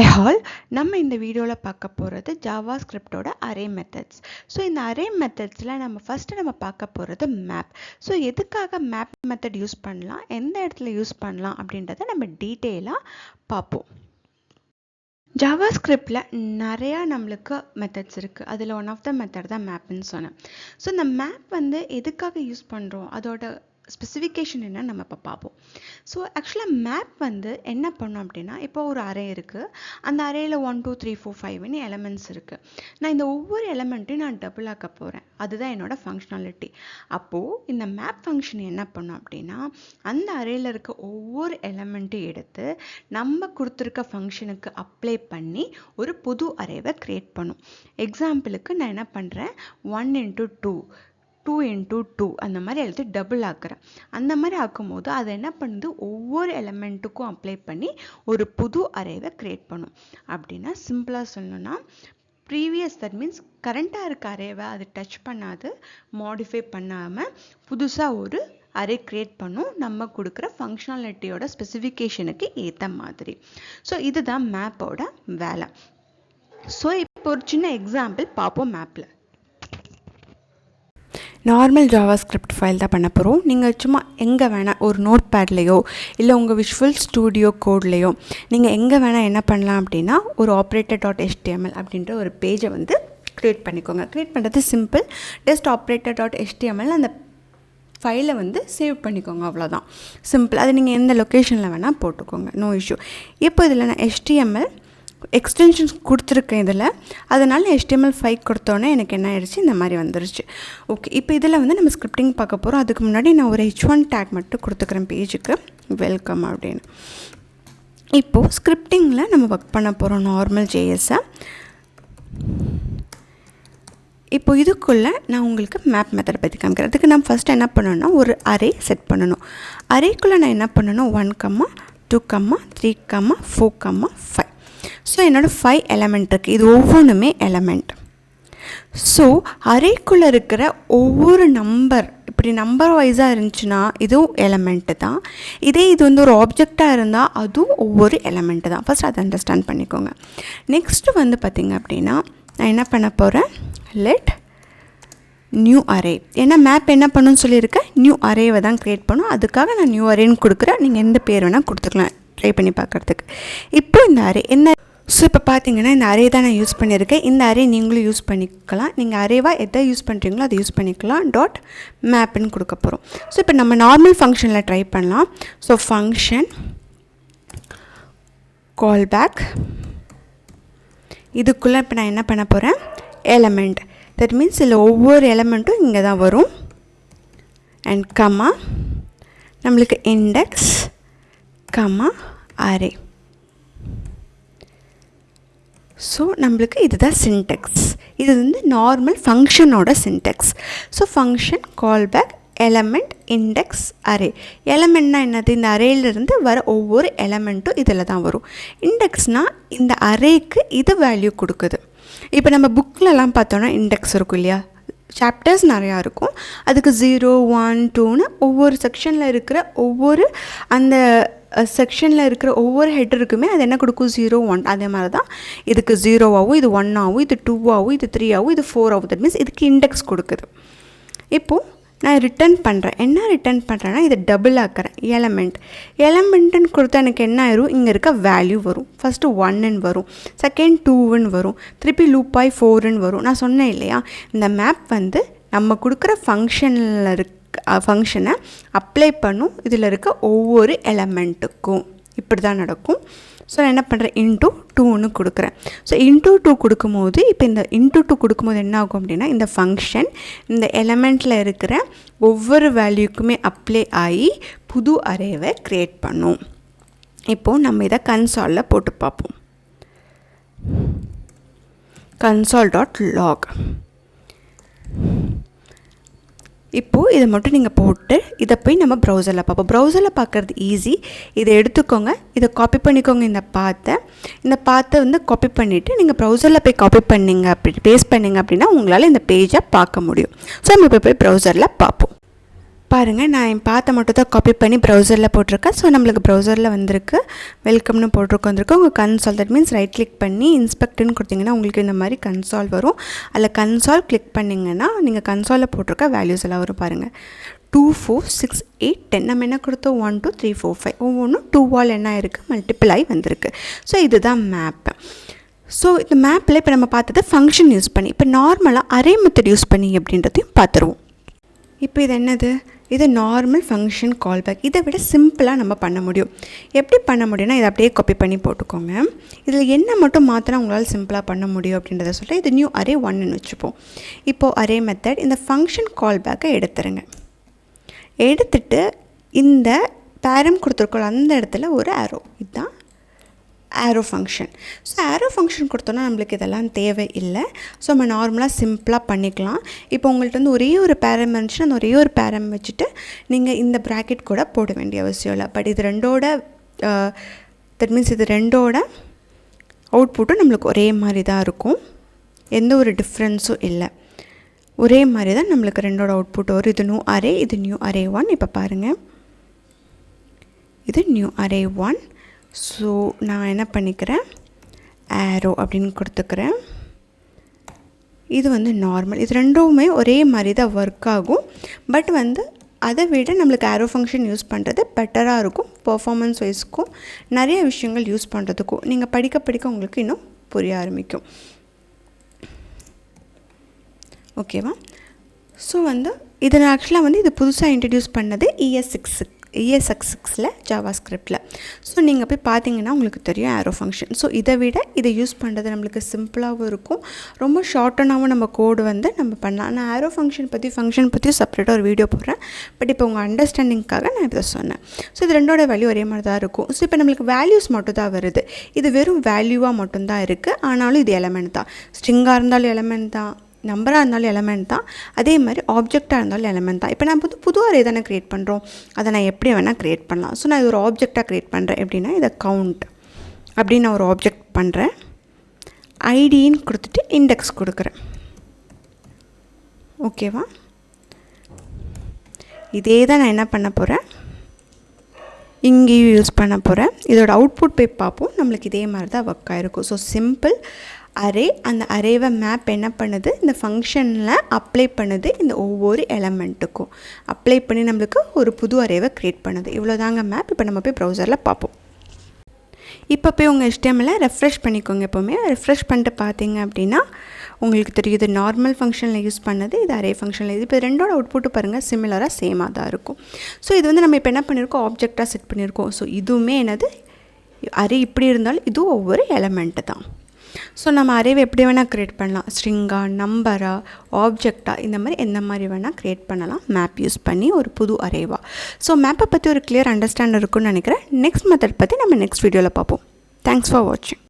Hi all, நம்ம இந்த வீடியோவில் பார்க்க போகிறது ஜாவாஸ்கிரிப்டோட அரே மெத்தட்ஸ். ஸோ இந்த அரே மெத்தட்ஸில் நம்ம பார்க்க போகிறது மேப். ஸோ எதுக்காக மேப் மெத்தட் யூஸ் பண்ணலாம், எந்த இடத்துல யூஸ் பண்ணலாம் அப்படின்றத நம்ம டீட்டெயிலாக பார்ப்போம். ஜாவாஸ்கிரிப்டில் நிறையா நம்மளுக்கு மெத்தட்ஸ் இருக்குது. அதில் ஒன் ஆஃப் த மெத்தட் தான் மேப்னு சொன்னேன். ஸோ இந்த மேப் எதுக்காக யூஸ் பண்ணுறோம், அதோட ஸ்பெசிஃபிகேஷன் என்ன நம்ம இப்போ பார்ப்போம். ஸோ ஆக்சுவலாக மேப் என்ன பண்ணோம் அப்படின்னா, இப்போ ஒரு அரே இருக்குது. அந்த அரேயில் 1 2 3 4 5ன்னு எலமெண்ட்ஸ் இருக்குது. நான் இந்த ஒவ்வொரு எலமெண்ட்டையும் நான் டபுள் ஆக்க போகிறேன். அதுதான் என்னோட ஃபங்க்ஷனாலிட்டி. அப்போது இந்த மேப் ஃபங்க்ஷன் என்ன பண்ணோம் அப்படின்னா, அந்த அரேயில் இருக்க ஒவ்வொரு எலமெண்ட்டையும் எடுத்து நம்ம கொடுத்துருக்க ஃபங்க்ஷனுக்கு அப்ளை பண்ணி ஒரு புது அரேவை க்ரியேட் பண்ணும். எக்ஸாம்பிளுக்கு நான் என்ன பண்ணுறேன், 1 into 2 2 into 2 அந்த மாதிரி எழுதி டபுள் ஆக்குறேன். அந்த மாதிரி ஆக்கும்போது அதை என்ன பண்ணுது, ஒவ்வொரு எலமெண்ட்டுக்கும் அப்ளை பண்ணி ஒரு புது அரேவை க்ரியேட் பண்ணும். அப்படின்னா சிம்பிளாக சொல்லணும்னா, ப்ரீவியஸ் தட் மீன்ஸ் கரண்ட்டாக இருக்க அரேவை அது டச் பண்ணாது, மாடிஃபை பண்ணாமல் புதுசாக ஒரு அரே க்ரியேட் பண்ணும் நம்ம கொடுக்குற ஃபங்க்ஷனாலிட்டியோட ஸ்பெசிஃபிகேஷனுக்கு ஏற்ற மாதிரி. ஸோ இதுதான் மேப்போட வேலை. ஸோ இப்போ ஒரு சின்ன எக்ஸாம்பிள் பார்ப்போம். மேப்பில் நார்மல் ஜாவாஸ்கிரிப்ட் ஃபைல் தான் பண்ண போகிறோம். நீங்கள் சும்மா எங்கே வேணால் ஒரு நோட் பேட்லேயோ இல்லை உங்கள் விஷுவல் ஸ்டூடியோ கோட்லேயோ நீங்கள் எங்கே வேணால் என்ன பண்ணலாம் அப்படின்னா, ஒரு operator.html அப்படின்ற ஒரு பேஜை க்ரியேட் பண்ணிக்கோங்க. க்ரியேட் பண்ணுறது சிம்பிள். ஜஸ்ட் operator.html அந்த ஃபைலை சேவ் பண்ணிக்கோங்க, அவ்வளோதான். சிம்பிள். அது நீங்கள் எந்த லொக்கேஷனில் வேணால் போட்டுக்கோங்க, நோ இஷ்யூ. இப்போ இதில் நான் HTML எக்ஸ்டென்ஷன்ஸ் கொடுத்துருக்கேன் இதில். அதனால் HTML5 கொடுத்தோன்னே எனக்கு என்ன ஆயிடுச்சு, இந்த மாதிரி வந்துருச்சு. ஓகே, இப்போ இதில் நம்ம ஸ்கிரிப்டிங் பார்க்க போகிறோம். அதுக்கு முன்னாடி நான் ஒரு H1 டேக் மட்டும் கொடுத்துக்கிறேன் பேஜுக்கு, வெல்கம் அப்படின்னு. இப்போது ஸ்கிரிப்டிங்கில் நம்ம ஒர்க் பண்ண போகிறோம் நார்மல் ஜேஎஸ்ஸை. இப்போ இதுக்குள்ளே நான் உங்களுக்கு மேப் மெத்தட் பற்றி காமிக்கிறேன். அதுக்கு நான் ஃபஸ்ட்டு என்ன பண்ணணும்னா, ஒரு அரே செட் பண்ணணும். அரேக்குள்ளே நான் என்ன பண்ணணும், 1, 2, 3, 4, 5. ஸோ என்னோடய 5 எலமெண்ட் இருக்குது. இது ஒவ்வொன்றுமே எலமெண்ட். ஸோ அரேக்குள்ளே இருக்கிற ஒவ்வொரு நம்பர் இப்படி நம்பர் வைஸாக இருந்துச்சுன்னா இதுவும் எலமெண்ட்டு தான். இதே இது ஒரு ஆப்ஜெக்டாக இருந்தால் அதுவும் ஒவ்வொரு எலமெண்ட்டு தான். ஃபஸ்ட் அதை அண்டர்ஸ்டாண்ட் பண்ணிக்கோங்க. நெக்ஸ்ட்டு பார்த்திங்க அப்படின்னா, நான் என்ன பண்ண போகிறேன், லெட் நியூ அரே. ஏன்னா மேப் என்ன பண்ணுன்னு சொல்லியிருக்கேன், நியூ அரேவை தான் க்ரியேட் பண்ணும். அதுக்காக நான் நியூ அரேன்னு கொடுக்குறேன். நீங்கள் எந்த பேர் வேணால் கொடுத்துக்கலாம் ட்ரை பண்ணி பார்க்குறதுக்கு. இப்போ இந்த அரே என்ன, ஸோ இப்போ பார்த்தீங்கன்னா இந்த அரே தான் நான் யூஸ் பண்ணியிருக்கேன். இந்த அரே நீங்களும் யூஸ் பண்ணிக்கலாம். நீங்கள் அரேவாக எதை யூஸ் பண்ணுறீங்களோ அதை யூஸ் பண்ணிக்கலாம். டாட் மேப்னு கொடுக்க போகிறோம். ஸோ இப்போ நம்ம நார்மல் ஃபங்க்ஷனில் ட்ரை பண்ணலாம். ஸோ ஃபங்க்ஷன் கால் பேக், இதுக்குள்ளே இப்போ நான் என்ன பண்ண போகிறேன், எலமெண்ட். தட் மீன்ஸ் இதில் ஒவ்வொரு எலமெண்ட்டும் இங்கே தான் வரும். அண்ட் கமா நம்மளுக்கு இண்டெக்ஸ் கமா அரே. ஸோ நம்மளுக்கு இதுதான் சின்டெக்ஸ். இது நார்மல் ஃபங்க்ஷனோட syntax. So function callback element index array. எலமெண்ட்னா என்னது, இந்த அரேயிலிருந்து வர ஒவ்வொரு எலமெண்ட்டும் இதில் தான் வரும். இண்டெக்ஸ்னால் இந்த அரேக்கு இது வேல்யூ கொடுக்குது. இப்போ நம்ம புக்கிலலாம் பார்த்தோன்னா இண்டெக்ஸ் இருக்கும் இல்லையா, சாப்டர்ஸ் நிறையா இருக்கும். அதுக்கு 0 1 2ன்னு ஒவ்வொரு செக்ஷனில் இருக்கிற ஒவ்வொரு அந்த செக்ஷனில் இருக்கிற ஒவ்வொரு ஹெட்டருக்குமே அது என்ன கொடுக்கும், 0 1. அதே மாதிரி தான் இதுக்கு 0 ஆகும், இது 1 ஆகும், இது 2 ஆகும், இது 3 ஆகும், இது 4 ஆகும். தட் மீன்ஸ் இதுக்கு இண்டெக்ஸ் கொடுக்குது. இப்போது நான் ரிட்டர்ன் பண்ணுறேன். என்ன ரிட்டர்ன் பண்ணுறேன்னா, இதை டபுள் ஆக்கிறேன். எலமெண்ட்டுன்னு கொடுத்தா எனக்கு என்ன ஆயிரும், இங்கே இருக்க வேல்யூ வரும். ஃபஸ்ட்டு 1ன்னு வரும், செகண்ட் 2ன்னு வரும், திருப்பி லூப்பாய் 4ன்னு வரும். நான் சொன்னேன் இல்லையா, இந்த மேப் நம்ம கொடுக்குற ஃபங்க்ஷனை அப்ளை பண்ணும் இதில் இருக்க ஒவ்வொரு எலமெண்ட்டுக்கும். இப்படி தான் நடக்கும். ஸோ நான் என்ன பண்ணுறேன், இன்டூ 2ன்னு கொடுக்குறேன். ஸோ இன்டூ 2 கொடுக்கும்போது, இப்போ இந்த இன்டூ 2 கொடுக்கும்போது என்ன ஆகும் அப்படின்னா, இந்த ஃபங்க்ஷன் இந்த எலமெண்ட்டில் இருக்கிற ஒவ்வொரு வேல்யூக்குமே அப்ளை ஆகி புது அரேவை க்ரியேட் பண்ணும். இப்போது நம்ம இதை கன்சாலில் போட்டு பார்ப்போம். console.log. இப்போது இதை மட்டும் நீங்கள் போட்டு இதை போய் நம்ம ப்ரௌசரில் பார்ப்போம். ப்ரௌசரில் பார்க்குறது ஈஸி. இதை எடுத்துக்கோங்க, இதை காப்பி பண்ணிக்கோங்க. இந்த பாத்தை காப்பி பண்ணிவிட்டு நீங்கள் ப்ரௌசரில் போய் காப்பி பண்ணிங்க பேஸ்ட் பண்ணிங்க அப்படின்னா உங்களால் இந்த பேஜை பார்க்க முடியும். ஸோ நம்ம இப்போ போய் ப்ரௌசரில் பார்ப்போம். பாருங்கள், நான் என் பாத்தை மட்டும் தான் காப்பி பண்ணி ப்ரௌசரில் போட்டிருக்கேன். ஸோ நம்மளுக்கு ப்ரௌசரில் வந்திருக்கு, வெல்கம்னு வந்திருக்கு. உங்கள் Kansal, that means right click பண்ணி இன்ஸ்பெக்ட்னு கொடுத்தீங்கன்னா உங்களுக்கு இந்த மாதிரி கன்சால் வரும். அதில் கன்சால் கிளிக் பண்ணிங்கன்னா நீங்கள் கன்சாலில் போட்டிருக்க வேல்யூஸ் எல்லாம் வரும். பாருங்கள், 2 4 6 8 10 நம்ம என்ன கொடுத்தோம், 1 2 3 4 5 ஒவ்வொன்றும் 2 என்ன இருக்குது, மல்டிபிள் ஆகி வந்திருக்கு. ஸோ இதுதான் மேப்பு. ஸோ இந்த மேப்பில் இப்போ நம்ம பார்த்தது ஃபங்க்ஷன் யூஸ் பண்ணி, இப்போ நார்மலாக அரே மெத்தட் யூஸ் பண்ணி அப்படின்றதையும் பார்த்துருவோம். இப்போ இது என்னது, இது நார்மல் ஃபங்க்ஷன் கால்பேக். இதை விட சிம்பிளாக நம்ம பண்ண முடியும். எப்படி பண்ண முடியும்னா, இதை அப்படியே காப்பி பண்ணி போட்டுக்கோங்க. இதில் என்ன மட்டும் மாற்றினா உங்களால் சிம்பிளாக பண்ண முடியும் அப்படின்றத சொல்லிட்டு இது நியூ அரே 1ன்னு வச்சுப்போம். இப்போது அரே மெத்தட் இந்த ஃபங்க்ஷன் கால்பேக்கை எடுத்துருங்க. எடுத்துட்டு இந்த பேரம் கொடுத்துருக்கோம் அந்த இடத்துல ஒரு ஆரோ, இதுதான் ஆரோ ஃபங்க்ஷன். ஸோ ஆரோ ஃபங்க்ஷன் கொடுத்தோன்னா நம்மளுக்கு இதெல்லாம் தேவை இல்லை. ஸோ நம்ம நார்மலாக சிம்பிளாக பண்ணிக்கலாம். இப்போ உங்கள்கிட்ட வந்து ஒரே ஒரு பேரம் இருந்துச்சுன்னா அந்த ஒரே ஒரு பேரம் வச்சுட்டு நீங்கள் இந்த ப்ராக்கெட் கூட போட வேண்டிய அவசியம் இல்லை. பட் இது ரெண்டோட தட் மீன்ஸ் இது ரெண்டோட அவுட்புட்டும் நம்மளுக்கு ஒரே மாதிரி தான் இருக்கும், எந்த ஒரு டிஃப்ரென்ஸும் இல்லை. ஒரே மாதிரி தான் நம்மளுக்கு ரெண்டோட அவுட்புட் வரும். இது நியூ அரே, இது நியூ அரே 1. இப்போ பாருங்கள், இது நியூ அரே 1. ஸோ நான் என்ன பண்ணிக்கிறேன், ஆரோ அப்படின்னு கொடுத்துக்கிறேன். இது வந்து நார்மல். இது ரெண்டுமே ஒரே மாதிரி தான் ஒர்க் ஆகும். பட் வந்து அதை விட நம்மளுக்கு ஆரோ ஃபங்க்ஷன் யூஸ் பண்ணுறது பெட்டராக இருக்கும். பர்ஃபார்மன்ஸ் வைஸ்க்கும் நிறைய விஷயங்கள் யூஸ் பண்ணுறதுக்கும் நீங்கள் படிக்க படிக்க உங்களுக்கு இன்னும் புரிய ஆரம்பிக்கும். ஓகேவா? ஸோ வந்து இது நான் ஆக்சுவலாக வந்து இது புதுசாக இன்ட்ரடியூஸ் பண்ணது ES6ல் ஜாவா ஸ்கிரிப்டில். ஸோ நீங்கள் போய் பார்த்தீங்கன்னா உங்களுக்கு தெரியும் ஆரோ ஃபங்க்ஷன். ஸோ இதை விட இதை யூஸ் பண்ணுறது நம்மளுக்கு சிம்பிளாகவும் இருக்கும், ரொம்ப ஷார்ட்டனாகவும் நம்ம கோடு வந்து நம்ம பண்ணலாம். நான் ஆரோ ஃபங்க்ஷன் பற்றி செப்பரேட்டாக ஒரு வீடியோ போடுறேன். பட் இப்போ உங்கள் அண்டர்ஸ்டாண்டிங்காக நான் இதை சொன்னேன். ஸோ இது ரெண்டோட வேல்யூ ஒரே மாதிரி தான் இருக்கும். ஸோ இப்போ நம்மளுக்கு வேல்யூஸ் மட்டும் தான் வருது. இது வெறும் வேல்யூவாக மட்டும்தான் இருக்குது. ஆனாலும் இது எலமெண்ட் தான். ஸ்ட்ரிங்காக இருந்தாலும் எலமெண்ட் தான், நம்பராக இருந்தாலும் எலமெண்ட் தான், அதே மாதிரி ஆப்ஜெக்டாக இருந்தாலும் எலமெண்ட் தான். இப்போ நான் புது அரே தானே க்ரியேட் பண்ணுறோம், அதை நான் எப்படி வேணால் க்ரியேட் பண்ணலாம். ஸோ நான் இது ஒரு ஆப்ஜெக்டாக க்ரியேட் பண்ணுறேன். எப்படின்னா இதை கவுண்ட் அப்படின்னு நான் ஒரு ஆப்ஜெக்ட் பண்ணுறேன். ஐடின்னு கொடுத்துட்டு இண்டெக்ஸ் கொடுக்குறேன். ஓகேவா? இதே தான் நான் என்ன பண்ண போகிறேன், இங்கேயும் யூஸ் பண்ண போகிறேன். இதோட அவுட்புட் போய் பார்ப்போம், நம்மளுக்கு இதே மாதிரி தான் ஒர்க் ஆகிருக்கும். ஸோ சிம்பிள் அரே, அந்த அரேவை மேப் என்ன பண்ணுது, இந்த ஃபங்க்ஷனில் அப்ளை பண்ணுது. இந்த ஒவ்வொரு எலமெண்ட்டுக்கும் அப்ளை பண்ணி நம்மளுக்கு ஒரு புது அரேவை க்ரியேட் பண்ணுது. இவ்வளோதாங்க மேப். இப்போ நம்ம போய் ப்ரௌசரில் பார்ப்போம். இப்போ போய் உங்கள் HTML ரெஃப்ரெஷ் பண்ணிக்கோங்க. எப்போவுமே ரெஃப்ரெஷ் பண்ணிட்டு பார்த்தீங்க அப்படின்னா உங்களுக்கு தெரியும் இது நார்மல் ஃபங்க்ஷனில் யூஸ் பண்ணது, இது அரே ஃபங்க்ஷனில். இது இப்போ ரெண்டோட அவுட்புட்டு பாருங்கள் சிமிலராக சேமாக தான் இருக்கும். ஸோ இது வந்து நம்ம இப்போ என்ன பண்ணியிருக்கோம், ஆப்ஜெக்டாக செட் பண்ணியிருக்கோம். ஸோ இதுவுமே என்னது அரே இப்படி இருந்தாலும் இதுவும் ஒவ்வொரு எலமெண்ட்டு தான். ஸோ நம்ம அரேவை எப்படி வேணால் க்ரியேட் பண்ணலாம், ஸ்ட்ரிங்காக, நம்பராக, ஆப்ஜெக்டாக, இந்த மாதிரி எந்த மாதிரி வேணால் க்ரியேட் பண்ணலாம் மேப் யூஸ் பண்ணி ஒரு புது அரேவாக. ஸோ மேப்பை பற்றி ஒரு கிளியர் அண்டர்ஸ்டாண்ட் இருக்குன்னு நினைக்கிறேன். நெக்ஸ்ட் மெத்தட் பற்றி நம்ம நெக்ஸ்ட் வீடியோவில் பார்ப்போம். தேங்க்ஸ் ஃபார் வாட்சிங்.